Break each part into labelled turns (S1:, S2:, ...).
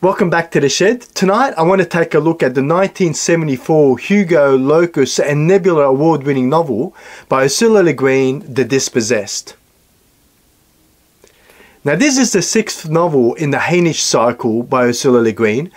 S1: Welcome back to the shed. Tonight I want to take a look at the 1974 Hugo, Locus and Nebula award-winning novel by Ursula LeGuin, The Dispossessed. Now this is the 6th novel in the Hainish cycle by Ursula LeGuin,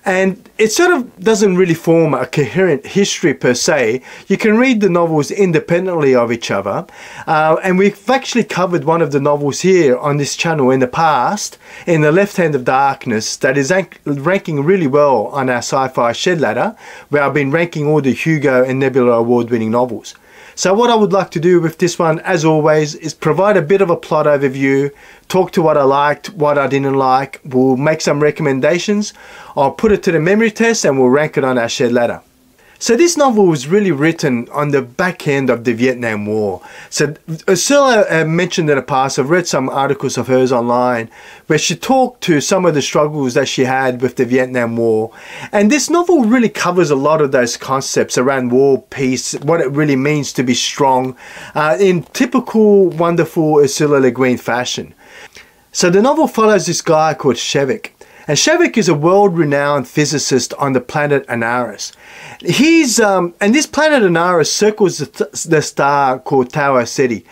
S1: and it sort of doesn't really form a coherent history per se. You can read the novels independently of each other, and we've actually covered one of the novels here on this channel in the past, in The Left Hand of Darkness, that is ranking really well on our sci-fi shed ladder, where I've been ranking all the Hugo and Nebula award-winning novels. So what I would like to do with this one, as always, is provide a bit of a plot overview, talk to what I liked, what I didn't like, we'll make some recommendations, I'll put it to the memory test and we'll rank it on our shed ladder. So this novel was really written on the back end of the Vietnam War. So Ursula mentioned in the past, I've read some articles of hers online where she talked to some of the struggles that she had with the Vietnam War. And this novel really covers a lot of those concepts around war, peace, what it really means to be strong, in typical wonderful Ursula Le Guin fashion. So the novel follows this guy called Frederik. And Frederik is a world-renowned physicist on the planet Anaris. And this planet Anaris circles the star called Tower City.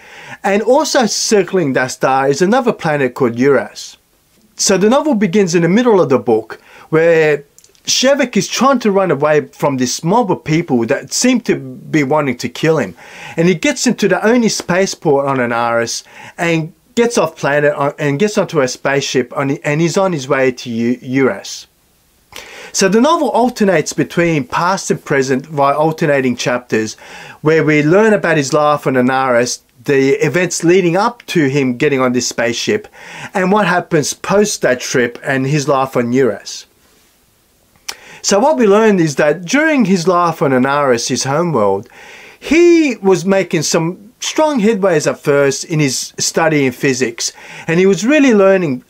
S1: And also circling that star is another planet called Uranus. So the novel begins in the middle of the book, where Frederik is trying to run away from this mob of people that seem to be wanting to kill him. And he gets into the only spaceport on Anaris and gets off planet and gets onto a spaceship and he's on his way to Uranus. So the novel alternates between past and present via alternating chapters where we learn about his life on Anaris, the events leading up to him getting on this spaceship, and what happens post that trip and his life on Uranus. So what we learned is that during his life on Anaris, his homeworld, he was making some strong headways at first in his study in physics, and he was really learning,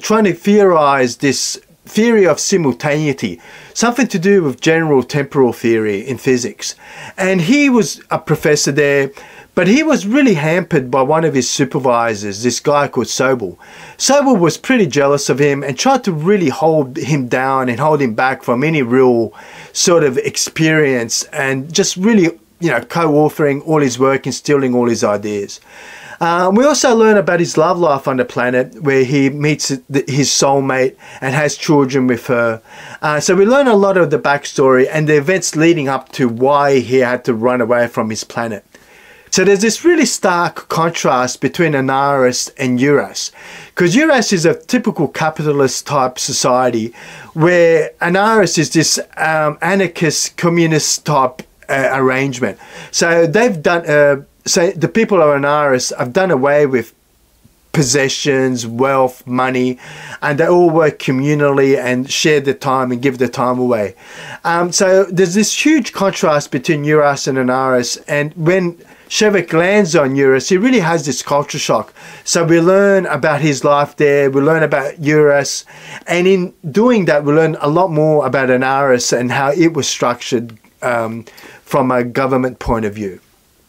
S1: trying to theorize this theory of simultaneity, something to do with general temporal theory in physics. And he was a professor there, but he was really hampered by one of his supervisors, this guy called Sobel. Sobel was pretty jealous of him and tried to really hold him down and hold him back from any real sort of experience, and just really, you know, co-authoring all his work and stealing all his ideas. We also learn about his love life on the planet, where he meets his soulmate and has children with her. So we learn a lot of the backstory and the events leading up to why he had to run away from his planet. So there's this really stark contrast between Anaris and Uranus, because Uranus is a typical capitalist type society, where Anaris is this anarchist communist type arrangement. So they've done, so the people of Anaris have done away with possessions, wealth, money, and they all work communally and share their time and give their time away. So there's this huge contrast between Uranus and Anaris, and when Frederik lands on Uranus, he really has this culture shock. So we learn about his life there, we learn about Uranus, and in doing that we learn a lot more about Anaris and how it was structured from a government point of view.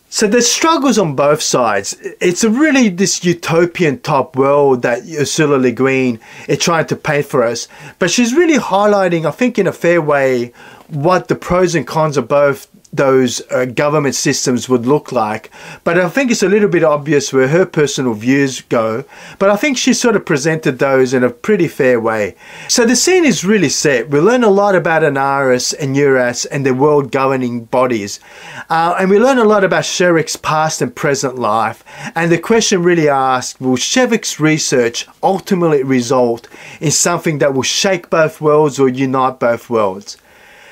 S1: So there's struggles on both sides. It's really this utopian type world that Ursula Le Guin is trying to paint for us, but she's really highlighting, I think in a fair way, what the pros and cons of both those government systems would look like. But I think it's a little bit obvious where her personal views go, but I think she sort of presented those in a pretty fair way. So the scene is really set. We learn a lot about Anaris and Uranus and the world governing bodies, and we learn a lot about Frederik's past and present life, and the question really asked, will Frederik's research ultimately result in something that will shake both worlds or unite both worlds?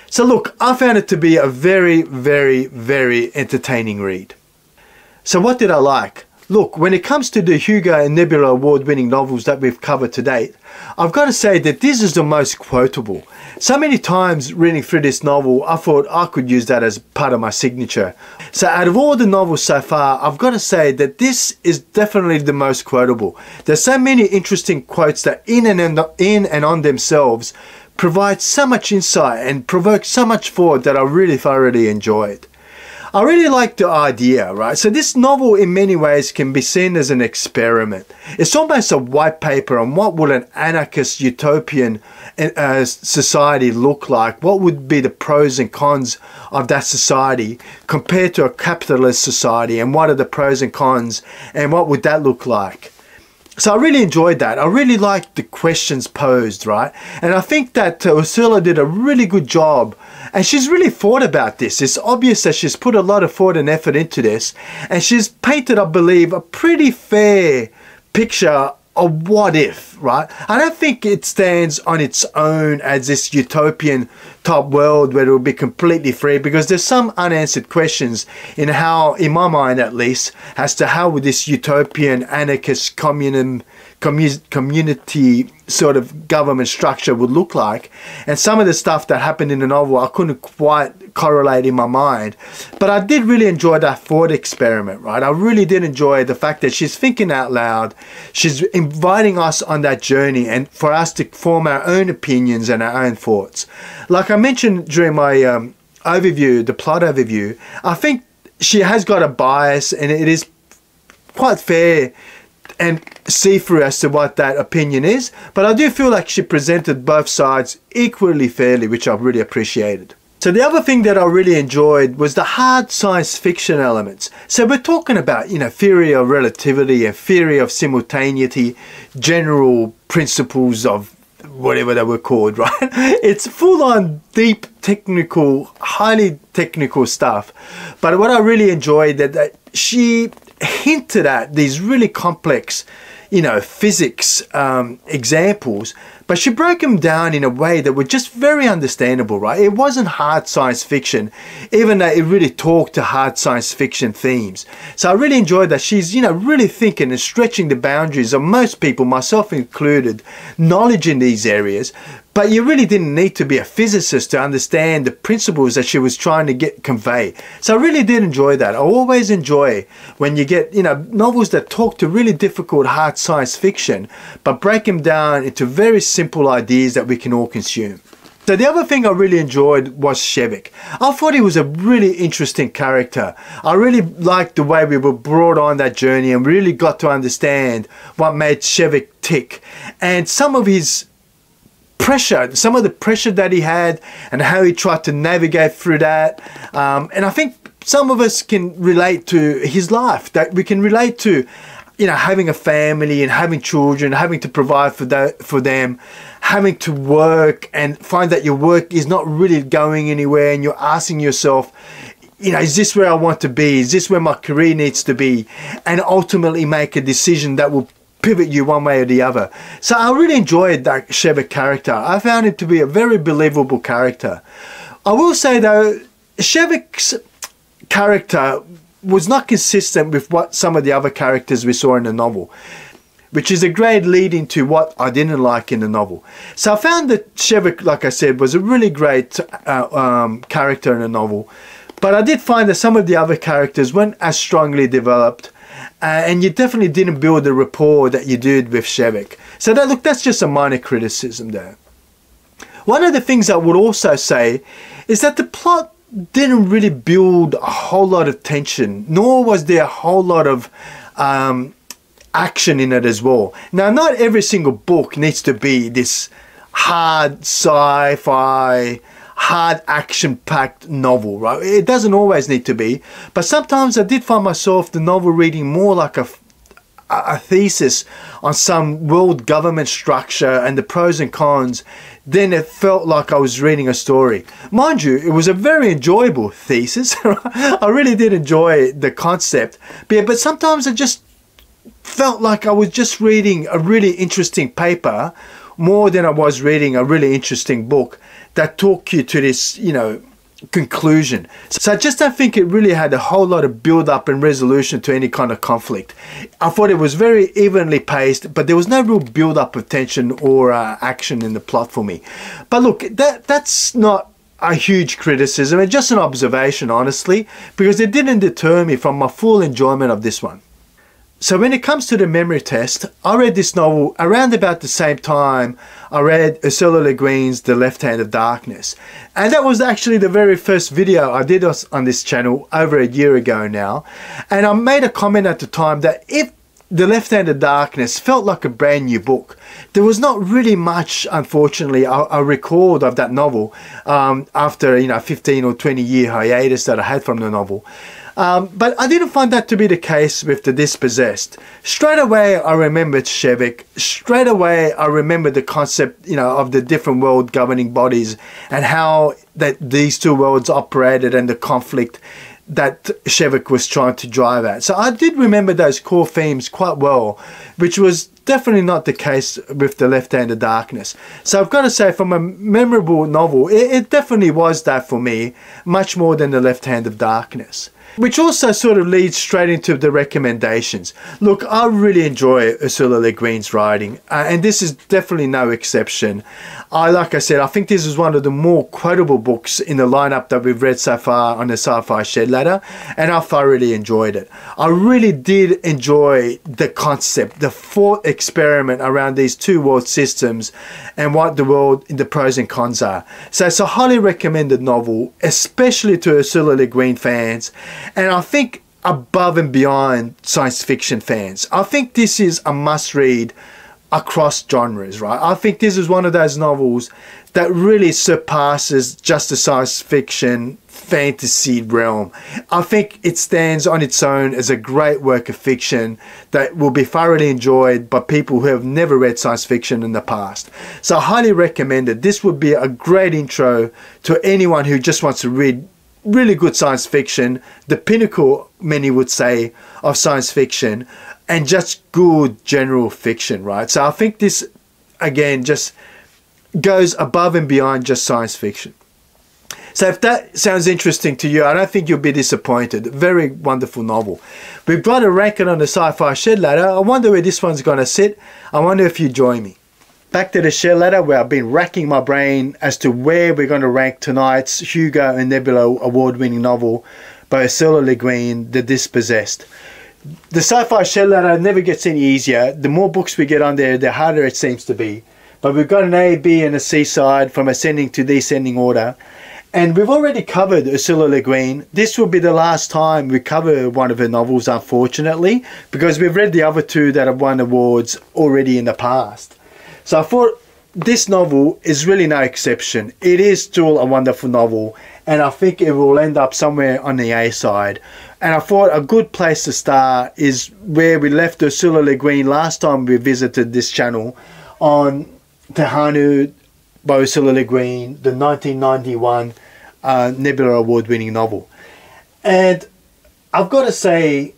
S1: So look, I found it to be a very, very, very entertaining read. So what did I like? Look, when it comes to the Hugo and Nebula award-winning novels that we've covered to date, I've got to say that this is the most quotable. So many times reading through this novel, I thought I could use that as part of my signature. So out of all the novels so far, I've got to say that this is definitely the most quotable. There's so many interesting quotes that in and on themselves provide so much insight and provoke so much thought that I really thoroughly enjoyed. I really like the idea, right? So this novel in many ways can be seen as an experiment. It's almost a white paper on what would an anarchist utopian society look like. What would be the pros and cons of that society compared to a capitalist society, and what are the pros and cons, and what would that look like? So I really enjoyed that. I really liked the questions posed, right? And I think that Ursula did a really good job. And she's really thought about this. It's obvious that she's put a lot of thought and effort into this. And she's painted, I believe, a pretty fair picture of what if, right? I don't think it stands on its own as this utopian type world where it will be completely free, because there's some unanswered questions in how, in my mind at least, as to how would this utopian anarchist community sort of government structure would look like. And some of the stuff that happened in the novel I couldn't quite correlate in my mind, but I did really enjoy that thought experiment, right? I really did enjoy the fact that she's thinking out loud, she's inviting us on that journey, and for us to form our own opinions and our own thoughts. Like I mentioned during my overview, the plot overview, I think she has got a bias, and it is quite fair and see through as to what that opinion is, but I do feel like she presented both sides equally fairly, which I really appreciated. So the other thing that I really enjoyed was the hard science fiction elements. So we're talking about, you know, theory of relativity and theory of simultaneity, general principles of whatever they were called, right? It's full on deep technical, highly technical stuff. But what I really enjoyed that she hinted at these really complex, you know, physics examples, but she broke them down in a way that were just very understandable, right? It wasn't hard science fiction, even though it really talked to hard science fiction themes. So I really enjoyed that she's, you know, really thinking and stretching the boundaries of most people, myself included, knowledge in these areas. But you really didn't need to be a physicist to understand the principles that she was trying to convey. So I really did enjoy that. I always enjoy when you get, you know, novels that talk to really difficult hard science fiction, but break them down into very simple ideas that we can all consume. So the other thing I really enjoyed was Shevik. I thought he was a really interesting character. I really liked the way we were brought on that journey and really got to understand what made Shevik tick. And some of his pressure, some of the pressure that he had and how he tried to navigate through that. And I think some of us can relate to his life, that we can relate to, you know, having a family and having children, having to provide for them, having to work and find that your work is not really going anywhere, and you're asking yourself, you know, is this where I want to be? Is this where my career needs to be? And ultimately make a decision that will pivot you one way or the other. So I really enjoyed that Shevik character. I found him to be a very believable character. I will say though, Shevik's character was not consistent with what some of the other characters we saw in the novel, which is a great lead into what I didn't like in the novel. So I found that Shevik, like I said, was a really great character in the novel, but I did find that some of the other characters weren't as strongly developed, and you definitely didn't build the rapport that you did with Shevik. So that, look, that's just a minor criticism there. One of the things I would also say is that the plot didn't really build a whole lot of tension, nor was there a whole lot of action in it as well. Now, not every single book needs to be this hard sci-fi, hard action-packed novel, right? It doesn't always need to be, but sometimes I did find myself the novel reading more like a thesis on some world government structure and the pros and cons. Then it felt like I was reading a story. Mind you, it was a very enjoyable thesis. I really did enjoy the concept, but sometimes I just felt like I was just reading a really interesting paper more than I was reading a really interesting book that took you to this, you know, conclusion. So I just don't think it really had a whole lot of build up and resolution to any kind of conflict. I thought it was very evenly paced, but there was no real build up of tension or action in the plot for me. But look, that's not a huge criticism. It's just an observation, honestly, because it didn't deter me from my full enjoyment of this one. So when it comes to the memory test, I read this novel around about the same time I read Ursula Le Guin's The Left Hand of Darkness. And that was actually the very first video I did on this channel over a year ago now. And I made a comment at the time that if The Left Hand of Darkness felt like a brand new book, there was not really much, unfortunately, I recalled of that novel after, 15 or 20 year hiatus that I had from the novel. But I didn't find that to be the case with The Dispossessed. Straight away, I remembered Shevik. Straight away, I remembered the concept, of the different world governing bodies and how that these two worlds operated and the conflict that Shevik was trying to drive at. So I did remember those core themes quite well, which was definitely not the case with The Left Hand of Darkness. So I've got to say, from a memorable novel, it definitely was that for me, much more than The Left Hand of Darkness. Which also sort of leads straight into the recommendations. Look, I really enjoy Ursula Le Guin's writing, and this is definitely no exception. Like I said, I think this is one of the more quotable books in the lineup that we've read so far on the Sci-Fi Shed Ladder, and I thoroughly enjoyed it. I really did enjoy the concept, the thought experiment around these two world systems and what the pros and cons are. So it's a highly recommended novel, especially to Ursula Le Guin fans. And I think above and beyond science fiction fans. I think this is a must-read across genres, right? I think this is one of those novels that really surpasses just the science fiction fantasy realm. I think it stands on its own as a great work of fiction that will be thoroughly enjoyed by people who have never read science fiction in the past. So I highly recommend it. This would be a great intro to anyone who just wants to read really good science fiction, the pinnacle, many would say, of science fiction, and just good general fiction, right? So I think this, again, just goes above and beyond just science fiction. So if that sounds interesting to you, I don't think you'll be disappointed. Very wonderful novel. We've got to rank it on the Sci-Fi Shed Ladder. I wonder where this one's going to sit. I wonder if you join me. Back to the Shed Ladder, where I've been racking my brain as to where we're going to rank tonight's Hugo and Nebula award-winning novel by Ursula Le Guin, The Dispossessed. The Sci-Fi Shed Ladder never gets any easier. The more books we get on there, the harder it seems to be. But we've got an A, B and a C side from ascending to descending order. And we've already covered Ursula Le Guin. This will be the last time we cover one of her novels, unfortunately, because we've read the other two that have won awards already in the past. So I thought this novel is really no exception. It is still a wonderful novel, and I think it will end up somewhere on the A side. And I thought a good place to start is where we left Ursula Le Guin last time we visited this channel, on Tehanu by Ursula Le Guin, the 1991 Nebula award-winning novel. And I've got to say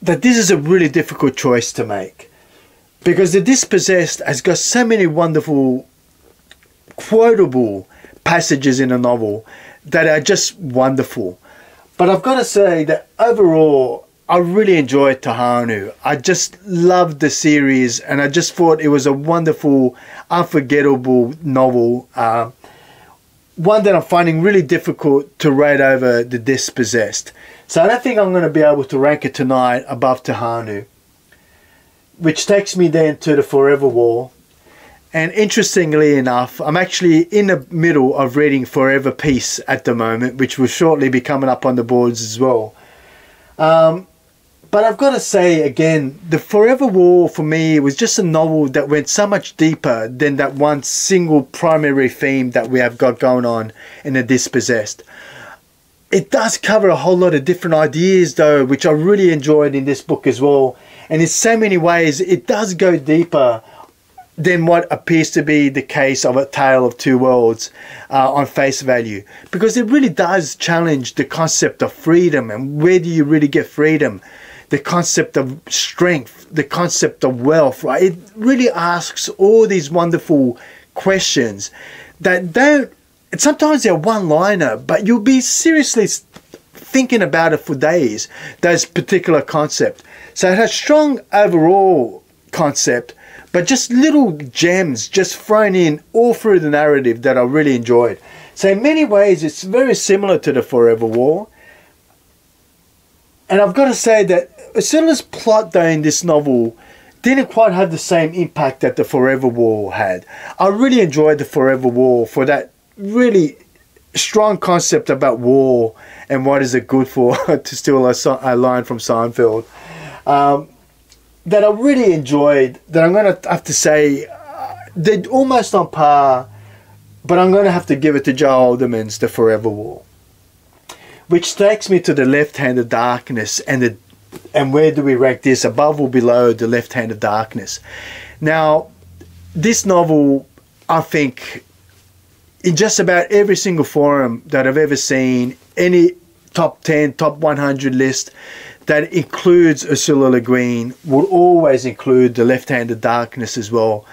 S1: that this is a really difficult choice to make, because The Dispossessed has got so many wonderful, quotable passages in a novel that are just wonderful. But I've got to say that overall, I really enjoyed Tehanu. I just loved the series, and I just thought it was a wonderful, unforgettable novel. One that I'm finding really difficult to rate over The Dispossessed. So I don't think I'm going to be able to rank it tonight above Tehanu. Which takes me then to The Forever War. And interestingly enough, I'm actually in the middle of reading Forever Peace at the moment, which will shortly be coming up on the boards as well. But I've got to say again, The Forever War for me was just a novel that went so much deeper than that one single primary theme that we have got going on in The Dispossessed. It does cover a whole lot of different ideas though, which I really enjoyed in this book as well. And in so many ways, it does go deeper than what appears to be the case of A Tale of Two Worlds on face value. Because it really does challenge the concept of freedom, and where do you really get freedom? The concept of strength, the concept of wealth, right? It really asks all these wonderful questions that don't, sometimes they're one-liner, but you'll be seriously thinking about it for days, those particular concepts. So it has strong overall concept, but just little gems just thrown in all through the narrative that I really enjoyed. So in many ways, it's very similar to The Forever War. And I've got to say that Ursula's plot, though, in this novel didn't quite have the same impact that the Forever War had. I really enjoyed the Forever War for that really strong concept about war and what is it good for, to steal a line from Seinfeld, that I really enjoyed, that I'm going to have to say they're almost on par, but I'm going to have to give it to Joe Haldeman's The Forever War, which takes me to The Left Hand of Darkness. And where do we rank this, above or below The Left Hand of Darkness? Now, this novel, I think, in just about every single forum that I've ever seen, any top 10, top 100 list that includes Ursula LeGuin will always include The Left Hand of Darkness as well.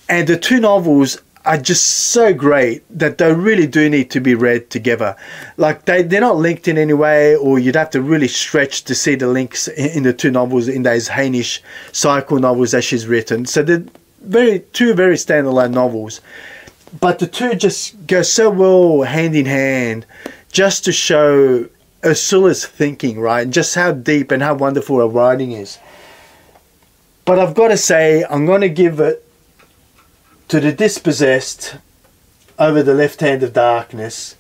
S1: And the two novels are just so great that they really do need to be read together. Like they're not linked in any way, or you'd have to really stretch to see the links in the two novels, in those Hainish cycle novels that she's written. So they're two very standalone novels, but the two just go so well hand in hand, just to show Ursula's thinking, right? Just how deep and how wonderful her writing is. But I've got to say, I'm going to give it to The Dispossessed over The Left Hand of Darkness,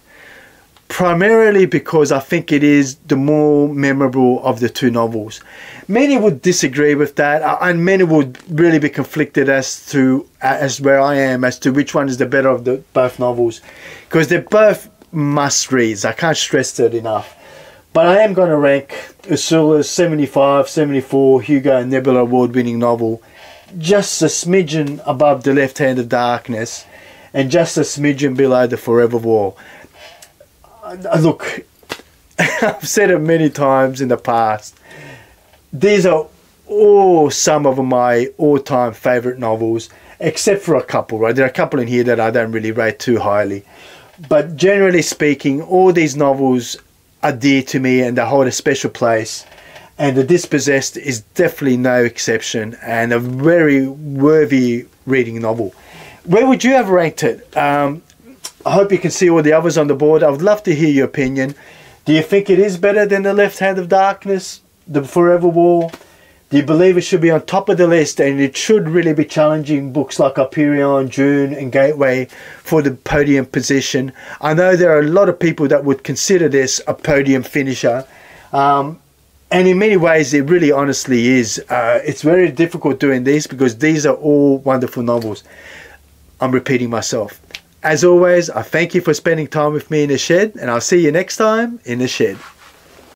S1: primarily because I think it is the more memorable of the two novels. Many would disagree with that, and many would really be conflicted as where I am, as to which one is the better of both novels, because they're both must-reads. I can't stress that enough. But I am going to rank Ursula's 75, 74 Hugo and Nebula award-winning novel just a smidgen above The Left Hand of Darkness, and just a smidgen below The Forever War. Look, I've said it many times in the past, these are all some of my all-time favourite novels, except for a couple, right? There are a couple in here that I don't really rate too highly. But generally speaking, all these novels are dear to me and they hold a special place. And The Dispossessed is definitely no exception, and a very worthy reading novel. Where would you have ranked it? I hope you can see all the others on the board. I would love to hear your opinion. Do you think it is better than The Left Hand of Darkness, The Forever War? Do you believe it should be on top of the list, and it should really be challenging books like Hyperion, Dune and Gateway for the podium position? I know there are a lot of people that would consider this a podium finisher. And in many ways, it really honestly is. It's very difficult doing these because these are all wonderful novels. I'm repeating myself. As always, I thank you for spending time with me in the shed, and I'll see you next time in the shed.